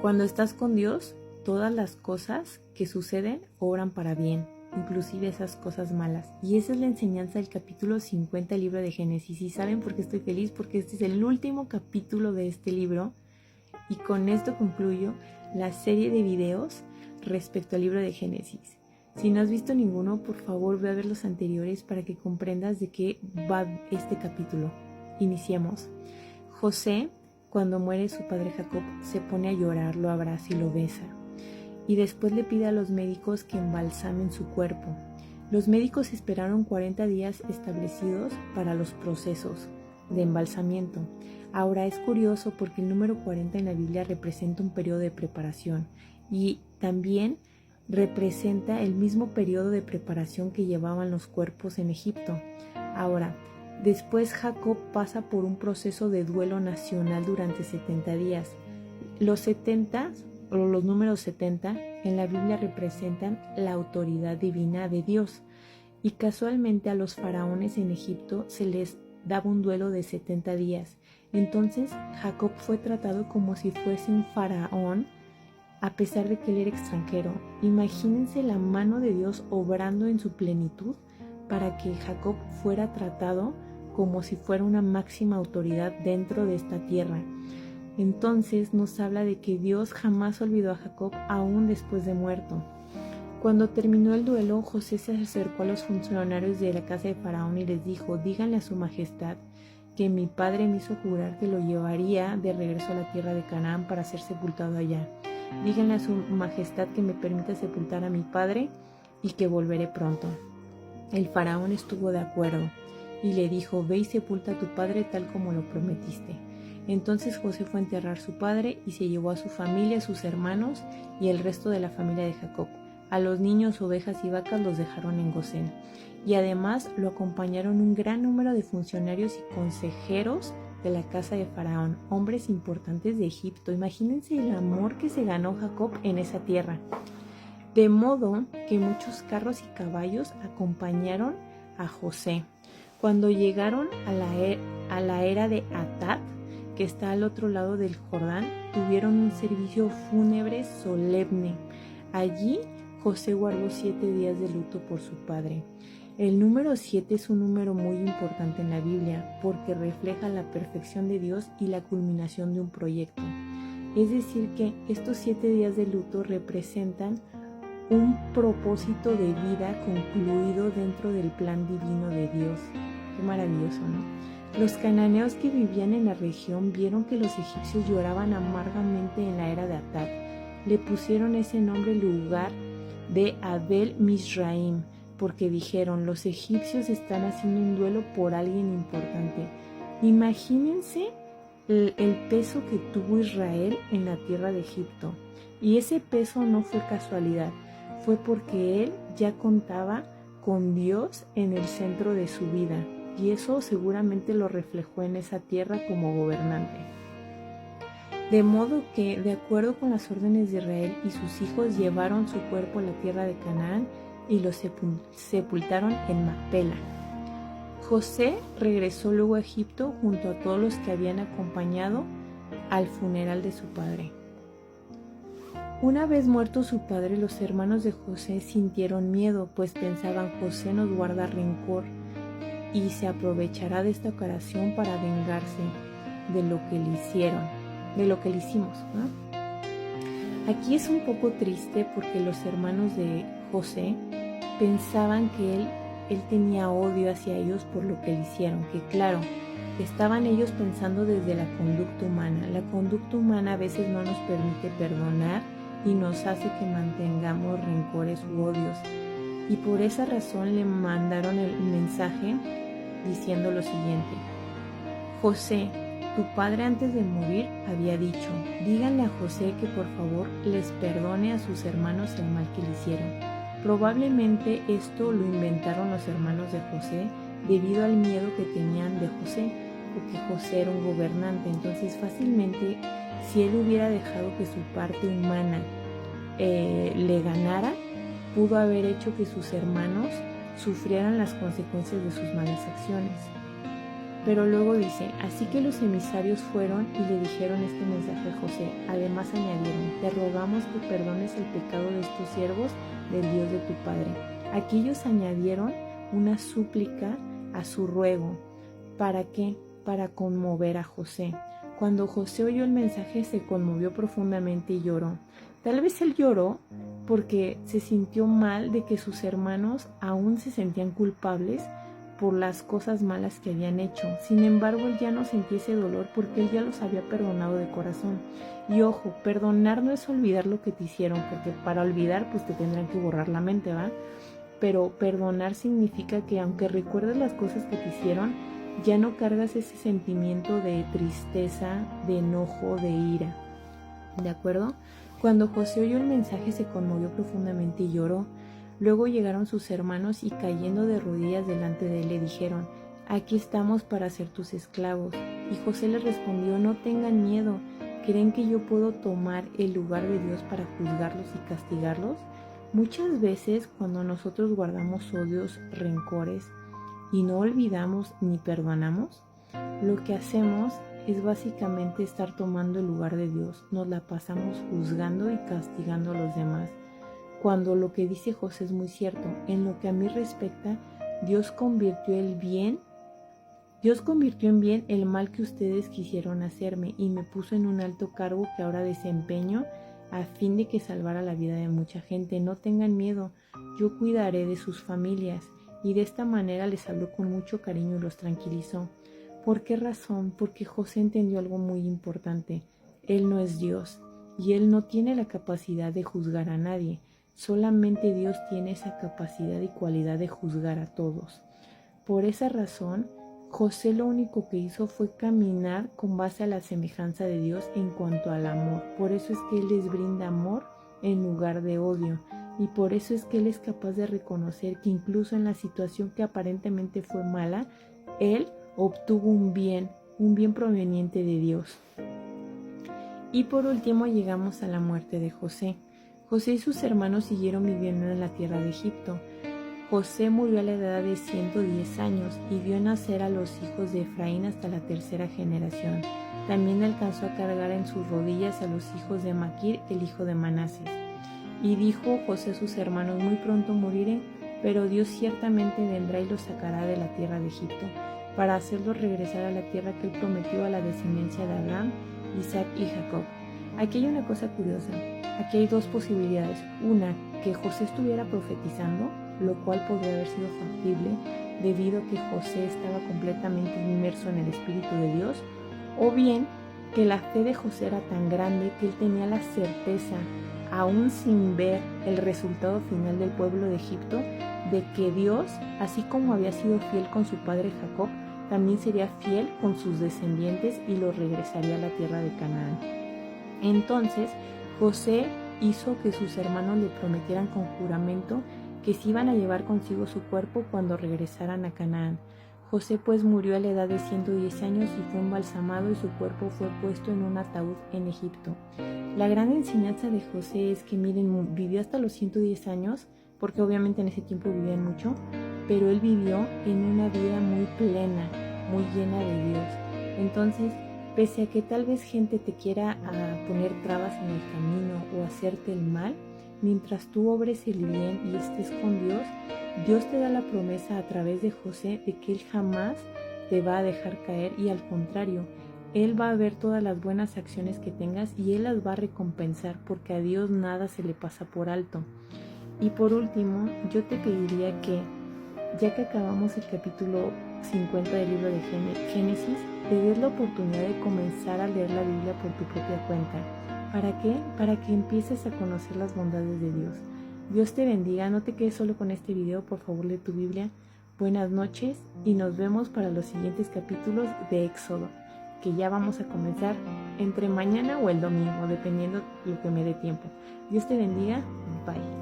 Cuando estás con Dios, todas las cosas que suceden obran para bien, inclusive esas cosas malas. Y esa es la enseñanza del capítulo 50 del libro de Génesis. ¿Y saben por qué estoy feliz? Porque este es el último capítulo de este libro. Y con esto concluyo la serie de videos respecto al libro de Génesis. Si no has visto ninguno, por favor ve a ver los anteriores para que comprendas de qué va este capítulo. Iniciemos. José, cuando muere su padre Jacob, se pone a llorar, lo abraza y lo besa. Y después le pide a los médicos que embalsamen su cuerpo. Los médicos esperaron 40 días establecidos para los procesos de embalsamiento. Ahora es curioso porque el número 40 en la Biblia representa un periodo de preparación y también representa el mismo periodo de preparación que llevaban los cuerpos en Egipto. Ahora, después Jacob pasa por un proceso de duelo nacional durante 70 días. Los 70 o los números 70 en la Biblia representan la autoridad divina de Dios y casualmente a los faraones en Egipto se les daba un duelo de 70 días. Entonces Jacob fue tratado como si fuese un faraón a pesar de que él era extranjero. Imagínense la mano de Dios obrando en su plenitud para que Jacob fuera tratado como si fuera una máxima autoridad dentro de esta tierra. Entonces nos habla de que Dios jamás olvidó a Jacob aún después de muerto. Cuando terminó el duelo, José se acercó a los funcionarios de la casa de Faraón y les dijo: díganle a su majestad que mi padre me hizo jurar que lo llevaría de regreso a la tierra de Canaán para ser sepultado allá. Díganle a su majestad que me permita sepultar a mi padre y que volveré pronto. El faraón estuvo de acuerdo y le dijo: ve y sepulta a tu padre tal como lo prometiste. Entonces José fue a enterrar a su padre y se llevó a su familia, a sus hermanos y el resto de la familia de Jacob. A los niños, ovejas y vacas los dejaron en Gosén. Y además lo acompañaron un gran número de funcionarios y consejeros de la casa de Faraón, hombres importantes de Egipto. Imagínense el amor que se ganó Jacob en esa tierra. De modo que muchos carros y caballos acompañaron a José. Cuando llegaron a la era de Atad, que está al otro lado del Jordán, tuvieron un servicio fúnebre solemne. Allí José guardó 7 días de luto por su padre. El número 7 es un número muy importante en la Biblia porque refleja la perfección de Dios y la culminación de un proyecto. Es decir que estos 7 días de luto representan un propósito de vida concluido dentro del plan divino de Dios. Qué maravilloso, ¿no? Los cananeos que vivían en la región vieron que los egipcios lloraban amargamente en la era de Atad. Le pusieron ese nombre lugar de Abel Mizraim, porque dijeron: los egipcios están haciendo un duelo por alguien importante. Imagínense el peso que tuvo Israel en la tierra de Egipto. Y ese peso no fue casualidad, fue porque él ya contaba con Dios en el centro de su vida. Y eso seguramente lo reflejó en esa tierra como gobernante. De modo que, de acuerdo con las órdenes de Israel y sus hijos, llevaron su cuerpo a la tierra de Canaán y lo sepultaron en Macpela. José regresó luego a Egipto junto a todos los que habían acompañado al funeral de su padre. Una vez muerto su padre, los hermanos de José sintieron miedo, pues pensaban: José nos guarda rencor y se aprovechará de esta ocasión para vengarse de lo que le hicieron, de lo que le hicimos, ¿no? Aquí es un poco triste porque los hermanos de José pensaban que él tenía odio hacia ellos por lo que le hicieron, que claro, estaban ellos pensando desde la conducta humana. La conducta humana a veces no nos permite perdonar y nos hace que mantengamos rencores u odios. Y por esa razón le mandaron el mensaje diciendo lo siguiente: José, tu padre antes de morir había dicho: díganle a José que por favor les perdone a sus hermanos el mal que le hicieron. Probablemente esto lo inventaron los hermanos de José debido al miedo que tenían de José, porque José era un gobernante. Entonces fácilmente, si él hubiera dejado que su parte humana le ganara, pudo haber hecho que sus hermanos sufrieran las consecuencias de sus malas acciones. Pero luego dice, así que los emisarios fueron y le dijeron este mensaje a José. Además añadieron, te rogamos que perdones el pecado de estos siervos del Dios de tu padre. Aquí ellos añadieron una súplica a su ruego. ¿Para qué? Para conmover a José. Cuando José oyó el mensaje se conmovió profundamente y lloró. Tal vez él lloró porque se sintió mal de que sus hermanos aún se sentían culpables por las cosas malas que habían hecho. Sin embargo, él ya no sentía ese dolor porque él ya los había perdonado de corazón. Y ojo, perdonar no es olvidar lo que te hicieron, porque para olvidar pues te tendrán que borrar la mente, ¿va? Pero perdonar significa que aunque recuerdes las cosas que te hicieron, ya no cargas ese sentimiento de tristeza, de enojo, de ira. ¿De acuerdo? Cuando José oyó el mensaje se conmovió profundamente y lloró. Luego llegaron sus hermanos y cayendo de rodillas delante de él le dijeron, aquí estamos para ser tus esclavos. Y José les respondió, no tengan miedo, ¿creen que yo puedo tomar el lugar de Dios para juzgarlos y castigarlos? Muchas veces cuando nosotros guardamos odios, rencores y no olvidamos ni perdonamos, lo que hacemos es básicamente estar tomando el lugar de Dios. Nos la pasamos juzgando y castigando a los demás. Cuando lo que dice José es muy cierto, en lo que a mí respecta, Dios convirtió en bien el mal que ustedes quisieron hacerme y me puso en un alto cargo que ahora desempeño a fin de que salvara la vida de mucha gente. No tengan miedo, yo cuidaré de sus familias. Y de esta manera les habló con mucho cariño y los tranquilizó. ¿Por qué razón? Porque José entendió algo muy importante. Él no es Dios y él no tiene la capacidad de juzgar a nadie. Solamente Dios tiene esa capacidad y cualidad de juzgar a todos. Por esa razón, José lo único que hizo fue caminar con base a la semejanza de Dios en cuanto al amor. Por eso es que Él les brinda amor en lugar de odio. Y por eso es que Él es capaz de reconocer que incluso en la situación que aparentemente fue mala, Él obtuvo un bien proveniente de Dios. Y por último llegamos a la muerte de José. José y sus hermanos siguieron viviendo en la tierra de Egipto. José murió a la edad de 110 años y vio nacer a los hijos de Efraín hasta la tercera generación. También alcanzó a cargar en sus rodillas a los hijos de Maquir, el hijo de Manases. Y dijo José a sus hermanos, muy pronto moriré, pero Dios ciertamente vendrá y los sacará de la tierra de Egipto, para hacerlos regresar a la tierra que Él prometió a la descendencia de Abraham, Isaac y Jacob. Aquí hay una cosa curiosa. Aquí hay dos posibilidades. Una, que José estuviera profetizando, lo cual podría haber sido factible debido a que José estaba completamente inmerso en el Espíritu de Dios, o bien que la fe de José era tan grande que él tenía la certeza, aún sin ver el resultado final del pueblo de Egipto, de que Dios, así como había sido fiel con su padre Jacob, también sería fiel con sus descendientes y los regresaría a la tierra de Canaán. Entonces, José hizo que sus hermanos le prometieran con juramento que se iban a llevar consigo su cuerpo cuando regresaran a Canaán. José pues murió a la edad de 110 años y fue embalsamado y su cuerpo fue puesto en un ataúd en Egipto. La gran enseñanza de José es que miren, vivió hasta los 110 años, porque obviamente en ese tiempo vivían mucho, pero él vivió en una vida muy plena, muy llena de Dios. Entonces, pese a que tal vez gente te quiera poner trabas en el camino o hacerte el mal, mientras tú obres el bien y estés con Dios, Dios te da la promesa a través de José de que Él jamás te va a dejar caer y al contrario, Él va a ver todas las buenas acciones que tengas y Él las va a recompensar porque a Dios nada se le pasa por alto. Y por último, yo te pediría que, ya que acabamos el capítulo 50 del libro de Génesis, te des la oportunidad de comenzar a leer la Biblia por tu propia cuenta. ¿Para qué? Para que empieces a conocer las bondades de Dios. Dios te bendiga, no te quedes solo con este video, por favor lee tu Biblia. Buenas noches y nos vemos para los siguientes capítulos de Éxodo, que ya vamos a comenzar entre mañana o el domingo, dependiendo de lo que me dé tiempo. Dios te bendiga, bye.